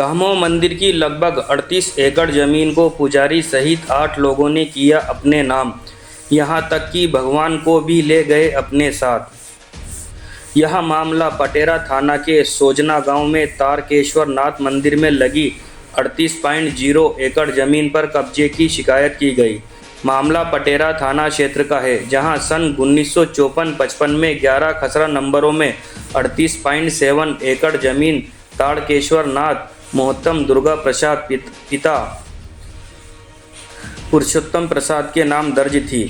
धामो मंदिर की लगभग 38 एकड़ जमीन को पुजारी सहित 8 लोगों ने किया अपने नाम, यहां तक कि भगवान को भी ले गए अपने साथ। यह मामला पटेरा थाना के सोजना गांव में तारकेश्वर नाथ मंदिर में लगी 38.0 एकड़ जमीन पर कब्जे की शिकायत की गई। मामला पटेरा थाना क्षेत्र का है, जहां सन 1954-55 में 11 खसरा नंबरों में 38.7 एकड़ जमीन तारकेश्वर नाथ मोहत्तम दुर्गा प्रसाद पिता पुरुषोत्तम प्रसाद के नाम दर्ज थी।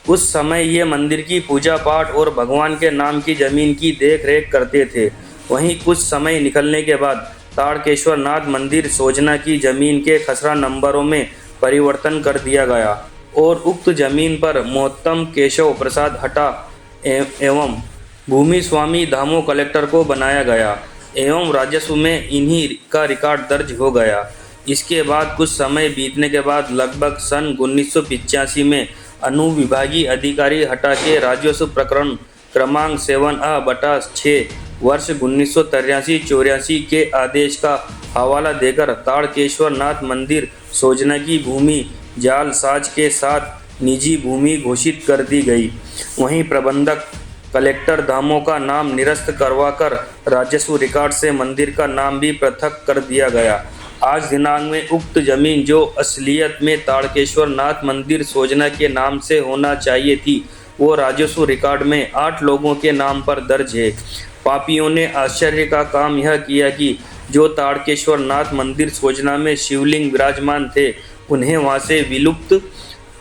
उस समय ये मंदिर की पूजा पाठ और भगवान के नाम की जमीन की देख रेख करते थे। वहीं कुछ समय निकलने के बाद तारकेश्वर नाथ मंदिर सोजना की जमीन के खसरा नंबरों में परिवर्तन कर दिया गया और उक्त जमीन पर मोहत्तम केशव प्रसाद हटा एवं भूमि स्वामी धामो कलेक्टर को बनाया गया एवं राजस्व में इन्हीं का रिकॉर्ड दर्ज हो गया। इसके बाद कुछ समय बीतने के बाद लगभग सन 1985 में अनुविभागीय अधिकारी हटा के राजस्व प्रकरण क्रमांक 7A/6 वर्ष 1983-84 के आदेश का हवाला देकर तारकेश्वर नाथ मंदिर सोजना की भूमि जालसाज के साथ निजी भूमि घोषित कर दी गई। वहीं प्रबंधक कलेक्टर धामों का नाम निरस्त करवाकर राजस्व रिकॉर्ड से मंदिर का नाम भी पृथक कर दिया गया। आज दिनांक में उक्त जमीन जो असलियत में तारकेश्वर नाथ मंदिर सोजना के नाम से होना चाहिए थी, वो राजस्व रिकॉर्ड में 8 लोगों के नाम पर दर्ज है। पापियों ने आश्चर्य का काम यह किया कि जो तारकेश्वर नाथ मंदिर सोजना में शिवलिंग विराजमान थे, उन्हें वहां से विलुप्त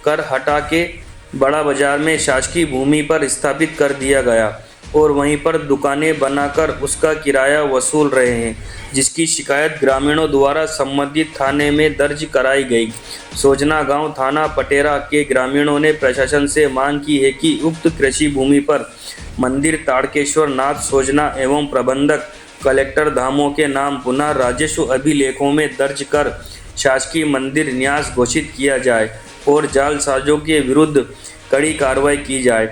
कर हटा के बड़ा बाजार में शासकीय भूमि पर स्थापित कर दिया गया और वहीं पर दुकानें बनाकर उसका किराया वसूल रहे हैं, जिसकी शिकायत ग्रामीणों द्वारा संबंधित थाने में दर्ज कराई गई। सोजना गांव थाना पटेरा के ग्रामीणों ने प्रशासन से मांग की है कि उक्त कृषि भूमि पर मंदिर तारकेश्वर नाथ सोजना एवं प्रबंधक कलेक्टर धामों के नाम पुनः राजस्व अभिलेखों में दर्ज कर शासकीय मंदिर न्यास घोषित किया जाए और जालसाजों के विरुद्ध कड़ी कार्रवाई की जाए।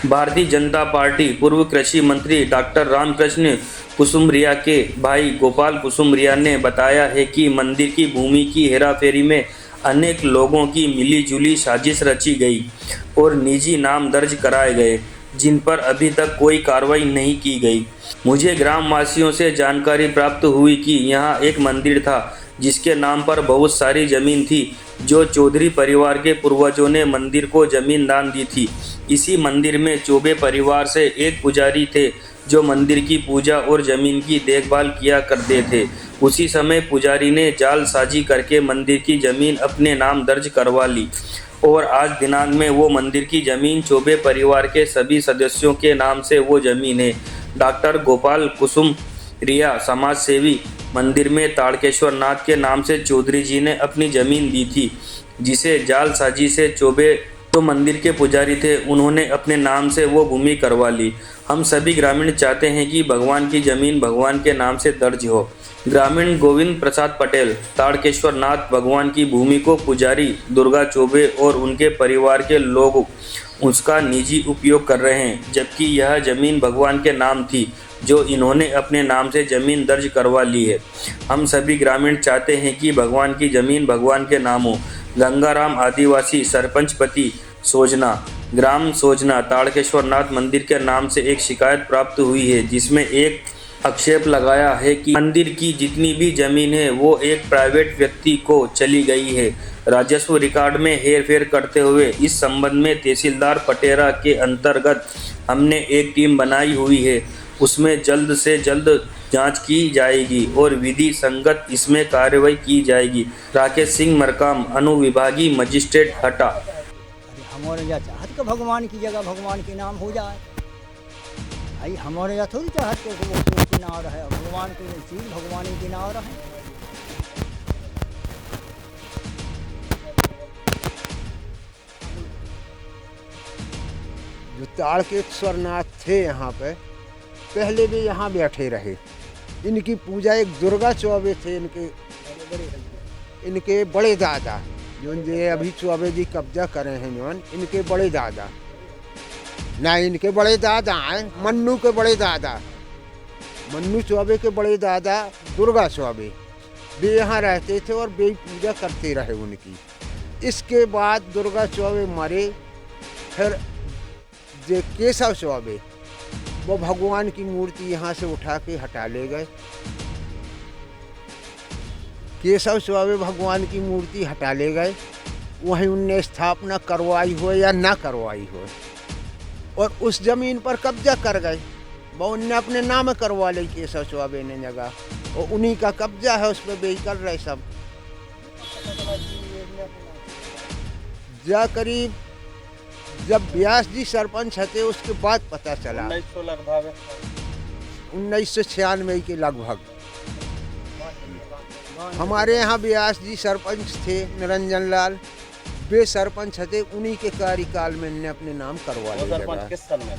भारतीय जनता पार्टी पूर्व कृषि मंत्री डॉक्टर रामकृष्ण कुसुमरिया के भाई गोपाल कुसुमरिया ने बताया है कि मंदिर की भूमि की हेराफेरी में अनेक लोगों की मिलीजुली साजिश रची गई और निजी नाम दर्ज कराए गए, जिन पर अभी तक कोई कार्रवाई नहीं की गई। मुझे ग्रामवासियों से जानकारी प्राप्त हुई कि यहाँ एक मंदिर था जिसके नाम पर बहुत सारी जमीन थी, जो चौधरी परिवार के पूर्वजों ने मंदिर को जमीन दान दी थी। इसी मंदिर में चौबे परिवार से एक पुजारी थे जो मंदिर की पूजा और जमीन की देखभाल किया करते थे। उसी समय पुजारी ने जालसाजी करके मंदिर की जमीन अपने नाम दर्ज करवा ली और आज दिनांक में वो मंदिर की जमीन चौबे परिवार के सभी सदस्यों के नाम से वो जमीन है। डॉक्टर गोपाल कुसुमरिया समाज सेवी मंदिर में तारकेश्वर नाथ के नाम से चौधरी जी ने अपनी जमीन दी थी, जिसे जालसाजी से चौबे तो मंदिर के पुजारी थे, उन्होंने अपने नाम से वो भूमि करवा ली। हम सभी ग्रामीण चाहते हैं कि भगवान की जमीन भगवान के नाम से दर्ज हो। ग्रामीण गोविंद प्रसाद पटेल तारकेश्वर नाथ भगवान की भूमि को पुजारी दुर्गा चौबे और उनके परिवार के लोग उसका निजी उपयोग कर रहे हैं, जबकि यह जमीन भगवान के नाम थी जो इन्होंने अपने नाम से जमीन दर्ज करवा ली है। हम सभी ग्रामीण चाहते हैं कि भगवान की जमीन भगवान के नाम हो। गंगाराम आदिवासी सरपंच पति सोजना ग्राम सोजना तारकेश्वर नाथ मंदिर के नाम से एक शिकायत प्राप्त हुई है, जिसमें एक आक्षेप लगाया है कि मंदिर की जितनी भी जमीन है वो एक प्राइवेट व्यक्ति को चली गई है। राजस्व रिकॉर्ड में हेरफेर करते हुए इस संबंध में तहसीलदार पटेरा के अंतर्गत हमने एक टीम बनाई हुई है, उसमें जल्द से जल्द जांच की जाएगी और विधि संगत इसमें कार्रवाई की जाएगी। राकेश सिंह मरकाम अनुविभागीय मजिस्ट्रेट हटा। हमारे यहाँ चाहत का भगवान की जगह भगवान के नाम हो जाए, भाई हमारे यहाँ थोड़ी चाहत के नाम रहे, भगवान की चीज भगवान के नाम रहे। जो तारकेश्वर नाथ थे यहाँ पे पहले भी यहाँ बैठे रहे। इनकी पूजा एक दुर्गा चौबे थे, इनके बड़े दादा जो ये अभी चौबे जी कब्जा करे हैं, जौन इनके बड़े दादा ना, इनके बड़े दादा हैं मन्नू के बड़े दादा, मन्नू चौबे के बड़े दादा दुर्गा चौबे, वे यहाँ रहते थे और वे पूजा करते रहे उनकी। इसके बाद दुर्गा चौबे मरे, फिर जे केशव चौबे वो भगवान की मूर्ति यहाँ से उठा के हटा ले गए। केशव चौबे भगवान की मूर्ति हटा ले गए, वहीं उनने स्थापना करवाई हो या ना करवाई हो, और उस जमीन पर कब्जा कर गए। वो उनने अपने नाम करवा ली केशव चौबे ने जगह, और उन्हीं का कब्जा है, उस पर बेच कर रहे सब। जा करीब जब व्यास जी सरपंच थे उसके बाद पता चला, 1996 के लगभग। हमारे यहाँ व्यास जी सरपंच थे निरंजन लाल, वे सरपंच थे, उन्हीं के कार्यकाल में इन्हें अपने नाम करवा लिया। सरपंच किस सन में?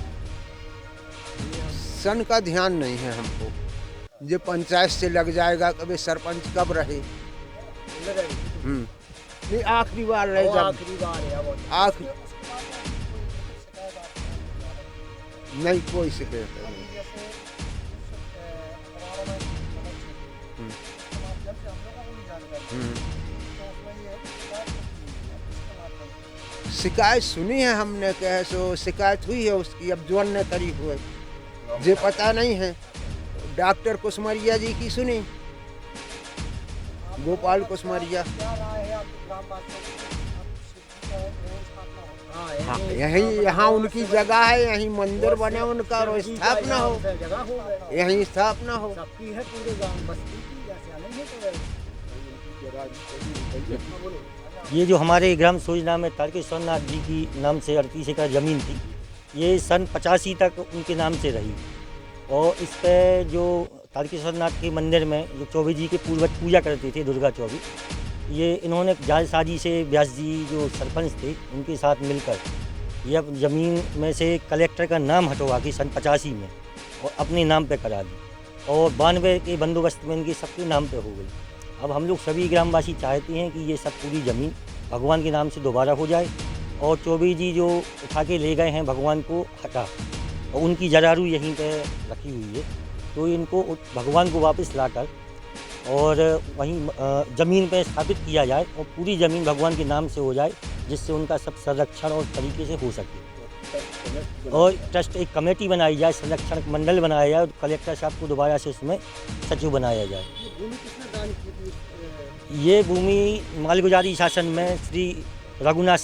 सन का ध्यान नहीं है हमको, ये पंचायत से लग जाएगा कभी सरपंच कब रहे। नहीं, आखिरी बार रहे जब आखिरी नहीं, कोई शिकायत नहीं। शिकायत सुनी है हमने, कहे सो शिकायत हुई है उसकी, अब जोन ने करी हुए जे पता नहीं है। डॉक्टर कुसमरिया जी की सुनी, गोपाल कुसमरिया। हाँ, यहीं यहाँ उनकी जगह है, यहीं मंदिर बने उनका और स्थापना हो, यहीं स्थापना हो। ये जो हमारे ग्राम सोजना में तारकेश्वर नाथ जी की नाम से 38 एकड़ ज़मीन थी, ये सन 85 तक उनके नाम से रही। और इस पर जो तारकेश्वर नाथ के मंदिर में जो चौबे जी के पूर्वज पूजा करते थे, दुर्गा चौबे, ये इन्होंने जालसाजी से व्यास जी जो सरपंच थे उनके साथ मिलकर यह ज़मीन में से कलेक्टर का नाम हटवा के सन 85 में और अपने नाम पे करा दी, और 92 के बंदोबस्त में इनके सबके नाम पे हो गई। अब हम लोग सभी ग्रामवासी चाहते हैं कि ये सब पूरी ज़मीन भगवान के नाम से दोबारा हो जाए, और चौबे जी जो उठा के ले गए हैं भगवान को हटा, और उनकी जरारू यहीं पे रखी हुई है, तो इनको भगवान को वापस लाकर और वहीं ज़मीन पे स्थापित किया जाए, और पूरी ज़मीन भगवान के नाम से हो जाए, जिससे उनका सब संरक्षण और तरीके से हो सके। और ट्रस्ट एक कमेटी बनाई जाए, संरक्षण मंडल बनाया जाए, और कलेक्टर साहब को दोबारा से उसमें सचिव बनाया जाए। ये भूमि मालगुजारी शासन में श्री रघुनाथ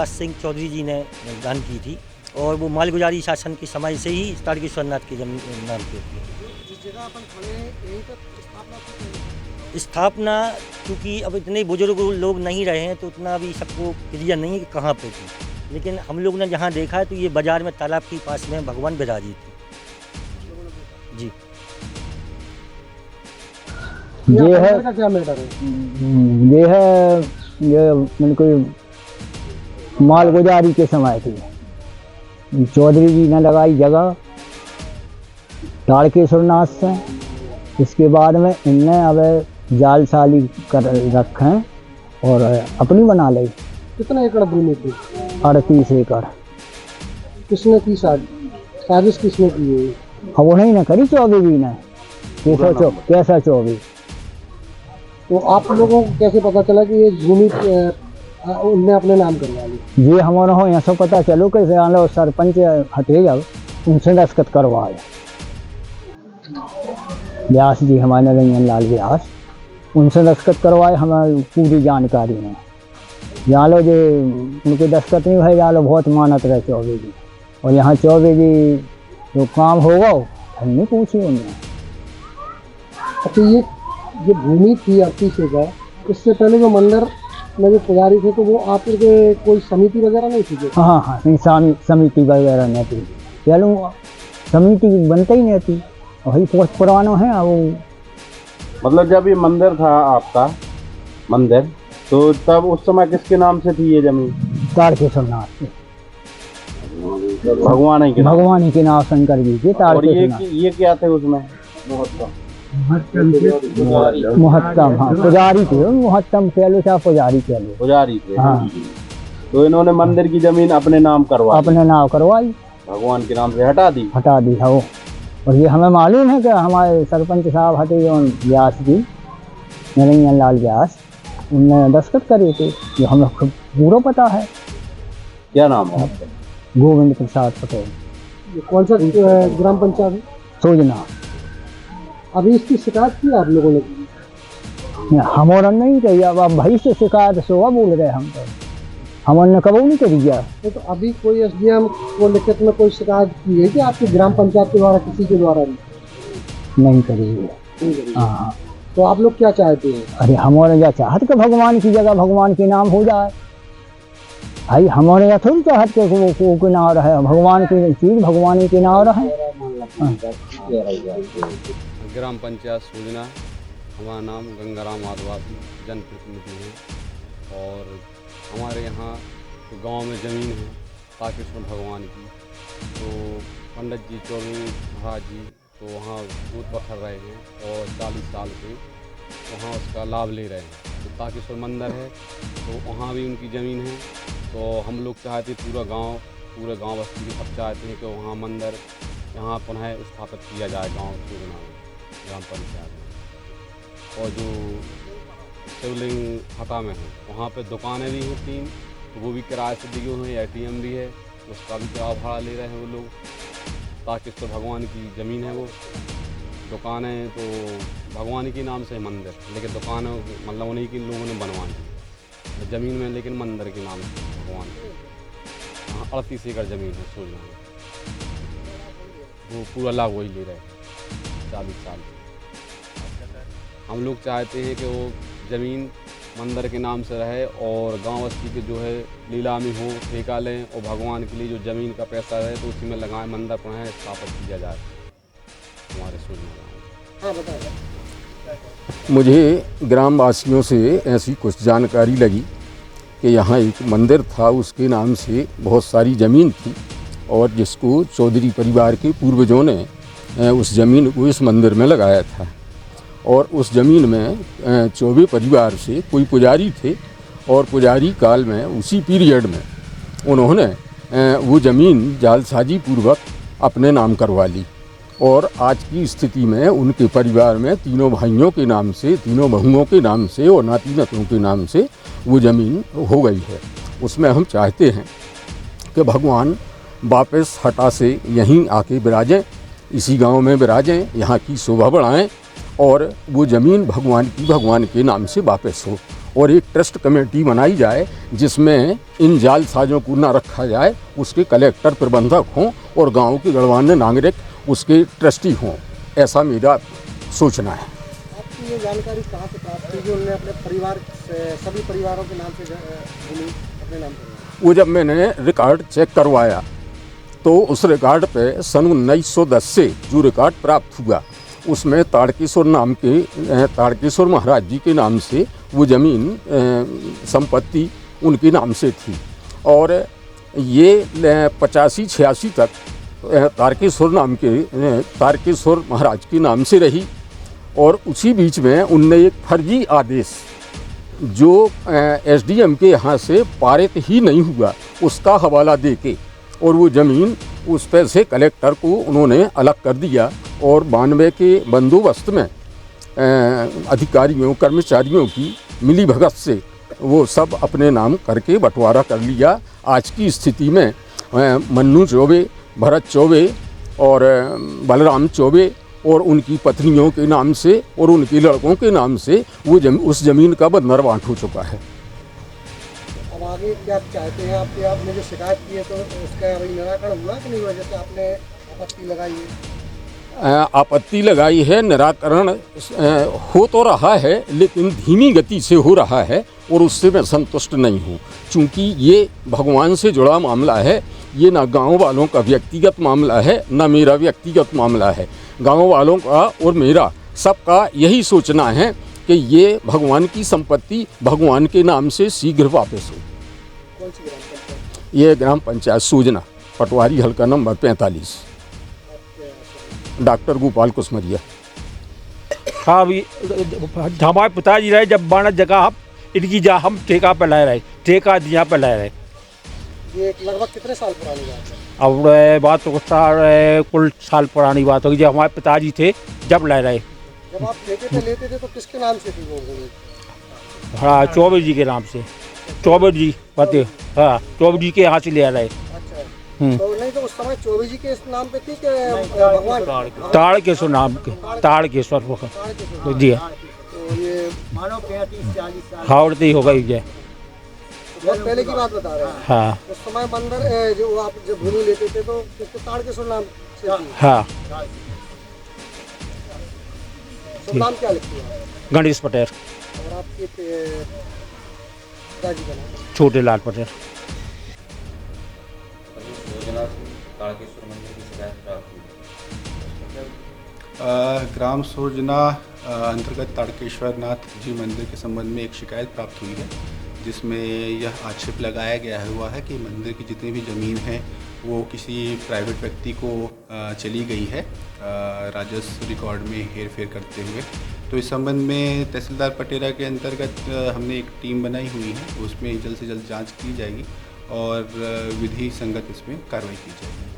सिंह चौधरी जी ने दान की थी, और वो मालगुजारी शासन के समय से ही तारकेश्वर नाथ की जमीन नाम पे थी। स्थापना क्योंकि अब इतने बुजुर्ग लोग नहीं रहे हैं, तो उतना अभी सबको क्लियर नहीं है कि कहाँ पे थी, लेकिन हम लोग ने जहाँ देखा है तो ये बाजार में तालाब के पास में भगवान विराजी थी जी। ये है का क्या मैटर है? ये बिल्कुल मालगुजारी के समय थी, चौधरी जी ने लगाई जगह तारकेश्वर नाथ से। इसके बाद में इनने अब जालसाली कर रखें और अपनी बना ली। कितना एकड़ भूमि थी? 38 एकड़। किसने की साजिश किसने की है? अब उन्हीं ने करी, चौबे जी ने, कैसा चौबे। तो आप लोगों को कैसे पता चला कि ये भूमि उनने अपने नाम करवा ली? ये हमारा हो यहाँ से पता चलो कैसे आलो सरपंच हटे जाओ, उनसे दस्तखत करवाए व्यास जी, हमारे निरंजन लाल व्यास, उनसे दस्तखत करवाए। हमें पूरी जानकारी है, जान लो जो उनके दस्तखत नहीं भाई, जान लो बहुत मानत रहे चौबे जी, और यहाँ चौबे जी जो काम होगा हम नहीं पूछी उन्हें। अच्छा, ये भूमि थी 38 एकड़, इससे पहले जो मंदिर में जो पुजारी थे तो वो आपके कोई समिति वगैरह नहीं थी? हाँ, नहीं समिति वगैरह नहीं थी, चलो समिति बनता ही नहीं थी, वही बहुत पुराना है वो। मतलब जब ये मंदिर था आपका मंदिर, तो तब उस समय किसके नाम से थी ये जमीन? तारकेश्वर नाथ, भगवान ही के नाम शंकर जी के तारकेश्वर नाथ। ये क्या थे उसमें? मुहत्तम, हाँ पुजारी थे, मुहत्तम कह लो चाहे पुजारी कह लो, पुजारी थे। हाँ। तो इन्होंने मंदिर की जमीन अपने नाम करवाई, अपने नाम करवाई, भगवान के नाम से हटा दी है वो। और ये हमें मालूम है कि हमारे सरपंच साहब हटे जो व्यास जी, निरंजन लाल व्यास, उनने दस्तखत करे थे, जो हमें पूरा पता है। क्या नाम है आपका? गोविंद प्रसाद पटेल, ये कौन सा ग्राम पंचायत है? सोजना। अभी इसकी शिकायत की आप लोगों ने? हमारा नहीं कही, अब भाई से शिकायत सोवा बोल रहे हम तो, हमने कबू नहीं करी गया। तो अभी कोई एसडीएम को लिखित में कोई शिकायत की है कि आपकी ग्राम पंचायत के द्वारा, किसी के द्वारा? नहीं करी है। हाँ, तो आप लोग क्या चाहते हैं? अरे हमारे या चाहत के भगवान की जगह भगवान के नाम हो जाए भाई, हमारे यहाँ थोड़ी चाहत के को नाम रहे, भगवान की चीज भगवान के नाम रहे। ग्राम पंचायत सोजना, हमारा नाम गंगाराम आदिवासी जनप्रतिनिधि है और हमारे यहाँ तो गांव में ज़मीन है तारकेश्वर भगवान की, तो पंडित जी चौबे महाराज जी तो वहाँ दूध बखर रहे हैं और 40 साल से वहाँ उसका लाभ ले रहे हैं। तो तारकेश्वर मंदिर है तो वहाँ भी उनकी ज़मीन है, तो हम लोग चाहते पूरे गांव बस्ती के सब चाहते हैं कि वहाँ मंदिर यहाँ पुनः स्थापित किया जाए गांव सोजना में, ग्राम पंचायत में। और जो शिवलिंग हटा में है वहाँ पे दुकानें भी हैं 3, तो वो भी किराए से दिए हुए हैं, ATM भी है, उसका भी किराया भाड़ा ले रहे हैं वो लोग। तारकेश्वर भगवान की ज़मीन है वो, दुकानें तो भगवान के नाम से है मंदिर, लेकिन दुकानें मतलब उन्हीं के लोगों ने बनवाई है ज़मीन में, लेकिन मंदिर के नाम से भगवान की। हाँ 38 एकड़ ज़मीन है सोजना में, वो पूरा लाभ वही ले रहे हैं 40 साल। हम लोग चाहते हैं कि वो ज़मीन मंदिर के नाम से रहे और गांव बस्ती के जो है नीलामी हो, ठेका लें और भगवान के लिए जो ज़मीन का पैसा रहे तो उसी में लगाएं, मंदिर पुनः स्थापित किया जाए हमारे सोजना गाँव। हाँ बताइए। मुझे ग्रामवासियों से ऐसी कुछ जानकारी लगी कि यहाँ एक मंदिर था, उसके नाम से बहुत सारी ज़मीन थी और जिसको चौधरी परिवार के पूर्वजों ने उस ज़मीन को इस मंदिर में लगाया था। और उस ज़मीन में चौबे परिवार से कोई पुजारी थे और पुजारी काल में उसी पीरियड में उन्होंने वो ज़मीन जालसाजी पूर्वक अपने नाम करवा ली और आज की स्थिति में उनके परिवार में तीनों भाइयों के नाम से, तीनों बहुओं के नाम से और नाती नातियों के नाम से वो ज़मीन हो गई है। उसमें हम चाहते हैं कि भगवान वापस हटा से यहीं आके विराजें, इसी गांव में विराजें, यहाँ की शोभा बढ़ाएं और वो ज़मीन भगवान के नाम से वापस हो और एक ट्रस्ट कमेटी बनाई जाए जिसमें इन जालसाजों को न रखा जाए, उसके कलेक्टर प्रबंधक हों और गांव के गणमान्य नागरिक उसके ट्रस्टी हों, ऐसा मेरा सोचना है। आपकी ये जानकारी कहाँ से प्राप्त हुई कि उन्होंने अपने परिवार से, सभी परिवारों के नाम से भूमि अपने नाम करवाई? वो जब मैंने रिकॉर्ड चेक करवाया तो उस रिकॉर्ड पे सन 1910 से जो रिकॉर्ड प्राप्त हुआ उसमें तारकेश्वर महाराज जी के नाम से वो ज़मीन संपत्ति उनके नाम से थी और ये 85-86 तक तारकेश्वर महाराज के नाम से रही। और उसी बीच में उनने एक फर्जी आदेश जो SDM के यहाँ से पारित ही नहीं हुआ उसका हवाला दे के और वो ज़मीन उस पर से कलेक्टर को उन्होंने अलग कर दिया और 92 के बंदोबस्त में अधिकारियों कर्मचारियों की मिली भगत से वो सब अपने नाम करके बंटवारा कर लिया। आज की स्थिति में मन्नू चौबे, भरत चौबे और बलराम चौबे और उनकी पत्नियों के नाम से और उनके लड़कों के नाम से वो उस ज़मीन का बंदरबांट हो चुका है। अब आगे क्या चाहते हैं? आपने जो शिकायत की है तो उसका अभी निराकरण हुआ कि नहीं हुआ? जैसे आपने आपत्ति लगाई है? आपत्ति लगाई है, निराकरण हो तो रहा है लेकिन धीमी गति से हो रहा है और उससे मैं संतुष्ट नहीं हूँ, क्योंकि ये भगवान से जुड़ा मामला है। ये ना गांव वालों का व्यक्तिगत मामला है ना मेरा व्यक्तिगत मामला है। गांव वालों का और मेरा सबका यही सोचना है कि ये भगवान की संपत्ति भगवान के नाम से शीघ्र वापस हो। कौन सी ग्राम पंचायत? ये ग्राम पंचायत सोजना, पटवारी हल्का नंबर 45, डॉक्टर गोपाल कुसमरिया। हाँ अभी हमारे पिताजी रहे जब 12 जगह इनकी जा हम ठेका पे ला रहे, ठेका दिया पे ला रहे। ये लगभग कितने साल पुरानी बात है? अब बात तो कुल साल पुरानी बात होगी, जब हमारे पिताजी थे जब ला रहे। जब आप ठेके पे लेते थे तो किसके नाम से थी वो भूमि? हाँ, चौबे जी के नाम से। चौबे जी पते, हाँ, चौबे जी के यहाँ से ले आ रहे। अच्छा, तो नहीं तो उस समय चौबे जी के इस नाम पे थी कि भगवान ताड़केश्वर नाम के, ताड़केश्वर वो जी। तो ये मानो 35-40 साल हावड़ते ही होगा ये। बहुत पहले की बात बता रहे हैं। हाँ उस समय मंदिर जो आप जब भूमि लेते थे तो किसके ताड़केश्वर नाम से थी? हाँ, तो नाम क्या लिखती है? गणेश पटेल, और आपके पिताजी का नाम? छोटे लाल पटेल। ग्राम सोजना अंतर्गत ताड़केश्वर नाथ जी मंदिर के संबंध में एक शिकायत प्राप्त हुई है, जिसमें यह आक्षेप लगाया गया हुआ है कि मंदिर की जितनी भी ज़मीन है वो किसी प्राइवेट व्यक्ति को चली गई है राजस्व रिकॉर्ड में हेरफेर करते हुए। तो इस संबंध में तहसीलदार पटेरा के अंतर्गत हमने एक टीम बनाई हुई है, उसमें जल्द से जल्द जांच की जाएगी और विधि संगत इसमें कार्रवाई की जाएगी।